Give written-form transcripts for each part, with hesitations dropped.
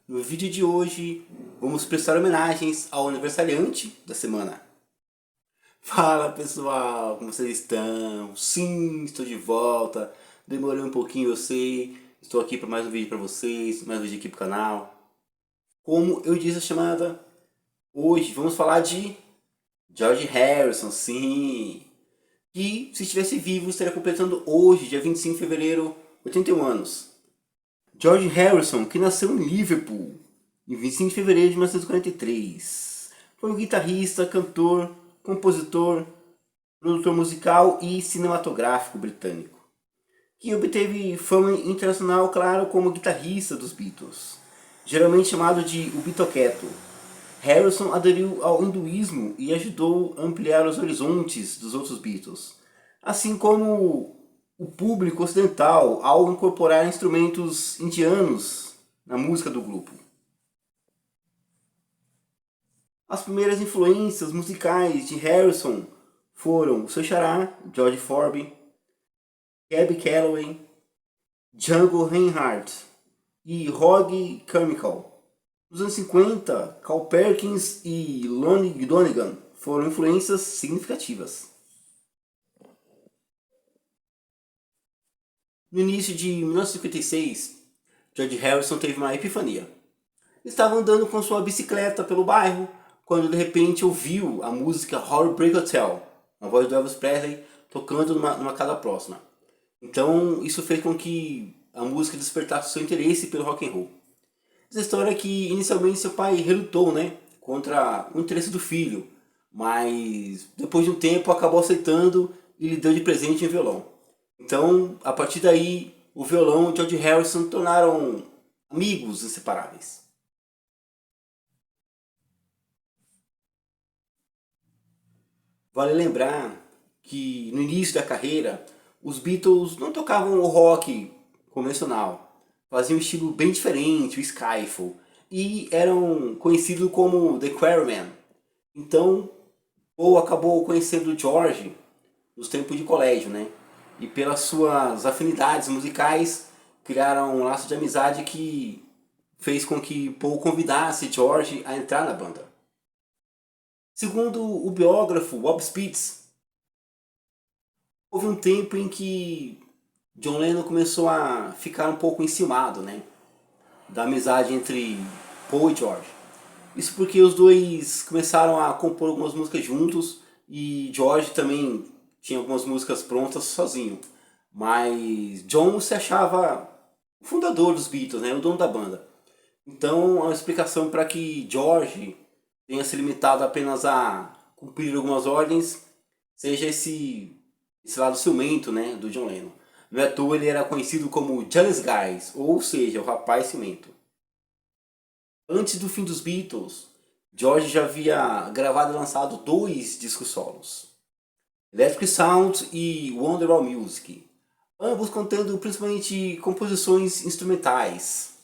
No vídeo de hoje, vamos prestar homenagens ao aniversariante da semana. Fala pessoal, como vocês estão? Sim, estou de volta. Demorei um pouquinho, eu sei. Estou aqui para mais um vídeo para vocês, mais um vídeo aqui pro canal. Como eu disse a chamada, hoje vamos falar de George Harrison, sim. Que se estivesse vivo estaria completando hoje, dia 25 de fevereiro, 81 anos. George Harrison, que nasceu em Liverpool em 25 de fevereiro de 1943. Foi um guitarrista, cantor, compositor, produtor musical e cinematográfico britânico, que obteve fama internacional, claro, como guitarrista dos Beatles, geralmente chamado de o Beatlequeto. Harrison aderiu ao hinduísmo e ajudou a ampliar os horizontes dos outros Beatles, assim como o público ocidental ao incorporar instrumentos indianos na música do grupo. As primeiras influências musicais de Harrison foram o seu xará, George Thorpe, Cab Calloway, Django Reinhardt e Roy Chemical. Nos anos 50, Carl Perkins e Lonnie Donegan foram influências significativas. No início de 1956, George Harrison teve uma epifania. Estava andando com sua bicicleta pelo bairro, quando de repente ouviu a música Heartbreak Hotel, na voz do Elvis Presley, tocando numa casa próxima. Então isso fez com que a música despertasse seu interesse pelo rock and roll. Essa história é que inicialmente seu pai relutou, contra o interesse do filho, mas depois de um tempo acabou aceitando e lhe deu de presente um violão. Então, a partir daí, o violão e George Harrison se tornaram amigos inseparáveis. Vale lembrar que no início da carreira, os Beatles não tocavam o rock convencional, faziam um estilo bem diferente, o skiffle, e eram conhecidos como The Quarrymen. Então, Paul acabou conhecendo o George nos tempos de colégio, e pelas suas afinidades musicais criaram um laço de amizade que fez com que Paul convidasse George a entrar na banda. Segundo o biógrafo Bob Spitz, houve um tempo em que John Lennon começou a ficar um pouco enciumado, da amizade entre Paul e George. Isso porque os dois começaram a compor algumas músicas juntos e George também tinha algumas músicas prontas sozinho. Mas John se achava o fundador dos Beatles, o dono da banda. Então, a explicação para que George tenha se limitado apenas a cumprir algumas ordens seja esse lado ciumento, do John Lennon. Não é à toa ele era conhecido como Jealous Guys, ou seja, o rapaz ciumento. Antes do fim dos Beatles, George já havia gravado e lançado 2 discos solos, Electric Sound e Wonderwall Music, ambos contendo principalmente composições instrumentais.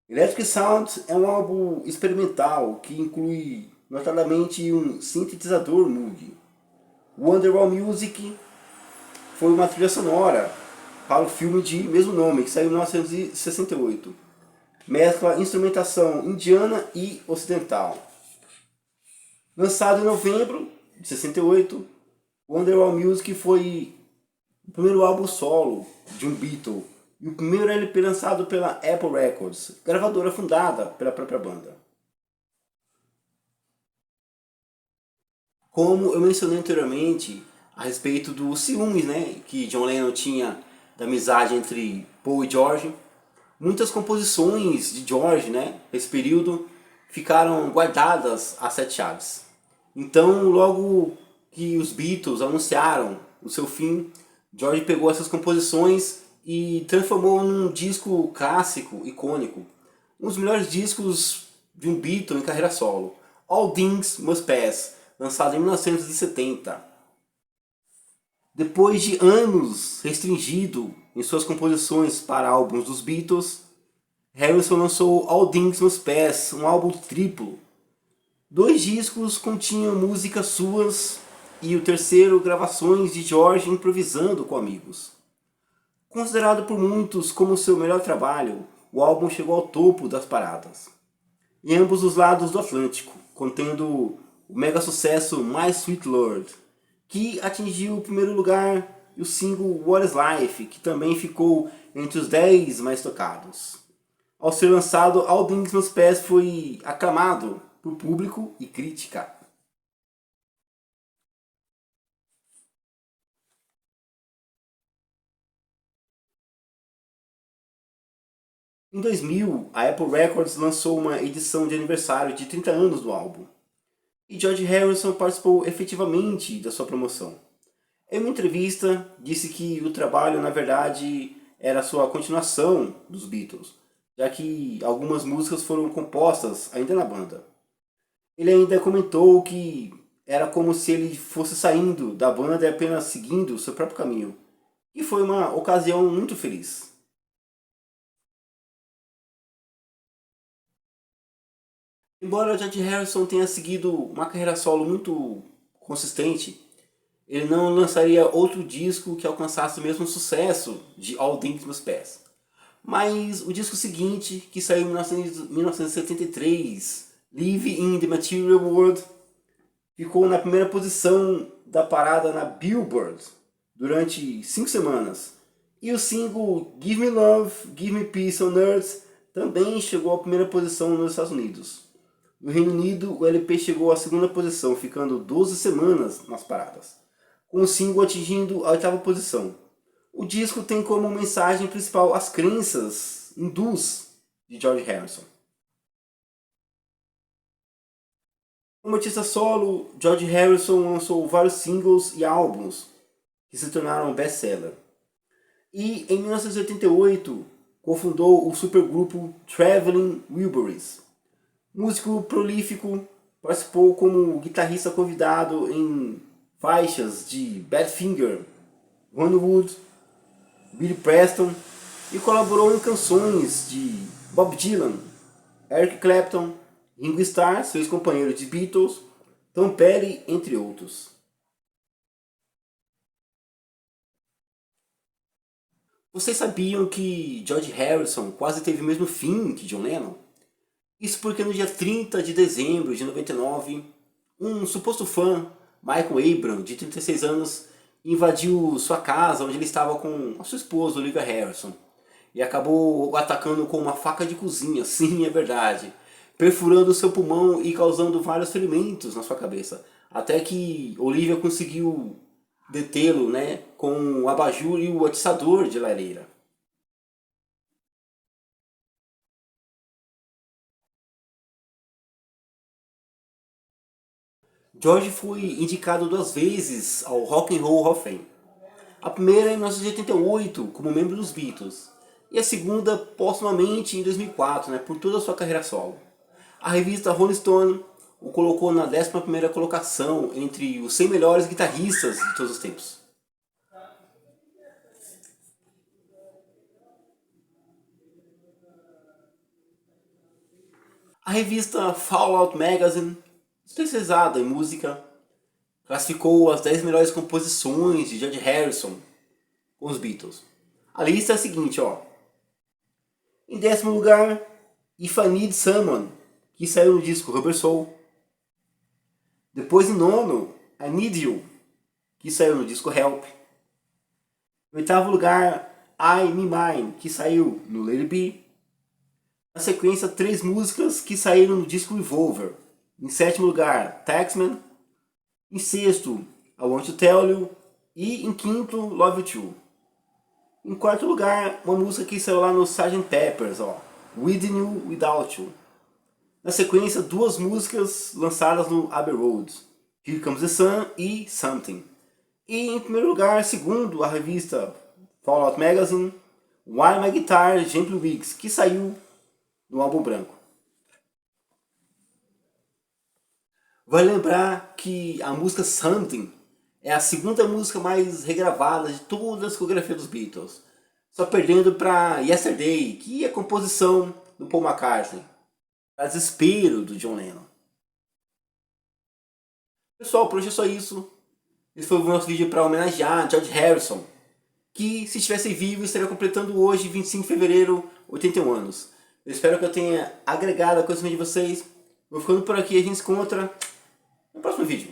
Electric Sound é um álbum experimental que inclui notadamente um sintetizador Moog. Wonderwall Music foi uma trilha sonora para o filme de mesmo nome, que saiu em 1968. Mescla instrumentação indiana e ocidental. Lançado em novembro de 68, Wonderwall Music foi o primeiro álbum solo de um Beatle e o primeiro LP lançado pela Apple Records, gravadora fundada pela própria banda. Como eu mencionei anteriormente a respeito dos ciúmes que John Lennon tinha da amizade entre Paul e George, muitas composições de George nesse período ficaram guardadas a 7 chaves. Então, logo que os Beatles anunciaram o seu fim, George pegou essas composições e transformou num disco clássico, icônico, um dos melhores discos de um Beatle em carreira solo, All Things Must Pass, lançado em 1970. Depois de anos restringido em suas composições para álbuns dos Beatles, Harrison lançou All Things Must Pass, um álbum triplo. 2 discos continham músicas suas e o terceiro gravações de George improvisando com amigos. Considerado por muitos como seu melhor trabalho, o álbum chegou ao topo das paradas, em ambos os lados do Atlântico, contendo o mega sucesso My Sweet Lord, que atingiu o primeiro lugar, e o single What is Life, que também ficou entre os 10 mais tocados. Ao ser lançado, All Things Must Pass foi aclamado por público e crítica. Em 2000, a Apple Records lançou uma edição de aniversário de 30 anos do álbum, e George Harrison participou efetivamente da sua promoção. Em uma entrevista, disse que o trabalho, na verdade, era a sua continuação dos Beatles, já que algumas músicas foram compostas ainda na banda. Ele ainda comentou que era como se ele fosse saindo da banda e apenas seguindo seu próprio caminho, e foi uma ocasião muito feliz. Embora George Harrison tenha seguido uma carreira solo muito consistente, ele não lançaria outro disco que alcançasse o mesmo sucesso de All Things Must Pass. Mas o disco seguinte, que saiu em 1973, Live in the Material World, ficou na primeira posição da parada na Billboard durante 5 semanas. E o single Give Me Love, Give Me Peace on Earth também chegou à primeira posição nos Estados Unidos. No Reino Unido, o LP chegou à segunda posição, ficando 12 semanas nas paradas, com o single atingindo a 8ª posição. O disco tem como mensagem principal as crenças hindus de George Harrison. Como artista solo, George Harrison lançou vários singles e álbuns que se tornaram best-seller. E em 1988 cofundou o supergrupo Traveling Wilburys. Músico prolífico, participou como guitarrista convidado em faixas de Badfinger, Ron Wood, Billy Preston e colaborou em canções de Bob Dylan, Eric Clapton, Ringo Starr, seu ex-companheiro de Beatles, Tom Petty, entre outros. Vocês sabiam que George Harrison quase teve o mesmo fim que John Lennon? Isso porque no dia 30 de dezembro de 99, um suposto fã, Michael Abram, de 36 anos, invadiu sua casa onde ele estava com a sua esposa, Olivia Harrison, e acabou o atacando com uma faca de cozinha, sim, é verdade, perfurando seu pulmão e causando vários ferimentos na sua cabeça, até que Olivia conseguiu detê-lo, né, com o abajur e o atiçador de lareira. George foi indicado 2 vezes ao Rock and Roll Hall of Fame. A primeira em 1988, como membro dos Beatles, e a segunda póstumamente em 2004, né, por toda a sua carreira solo. A revista Rolling Stone o colocou na 11ª colocação entre os 100 melhores guitarristas de todos os tempos. A revista Fallout Magazine, especializada em música, classificou as 10 melhores composições de George Harrison com os Beatles. A lista é a seguinte, ó. Em 10º lugar, If I Need Someone, que saiu no disco Rubber Soul. Depois, em 9º, I Need You, que saiu no disco Help. Em 8º lugar, I Me Mine, que saiu no Let It Be. Na sequência, 3 músicas que saíram no disco Revolver. Em 7º lugar, Taxman. Em 6º, I Want to Tell You. E em 5º, Love You Too. Em 4º lugar, uma música que saiu lá no Sgt. Pepper's, ó, With You, Without You. Na sequência, 2 músicas lançadas no Abbey Road, Here Comes the Sun e Something. E em primeiro lugar, segundo a revista Fallout Magazine, Why My Guitar Gently Weaks, que saiu no álbum branco. Vale lembrar que a música Something é a segunda música mais regravada de toda a discografia dos Beatles, só perdendo para Yesterday, que é a composição do Paul McCartney, para desespero do John Lennon. Pessoal, por hoje é só isso. Esse foi o nosso vídeo para homenagear George Harrison, que se estivesse vivo estaria completando hoje, 25 de fevereiro, 81 anos. Eu espero que eu tenha agregado a conhecimento de vocês. Vou ficando por aqui, a gente se encontra no próximo vídeo.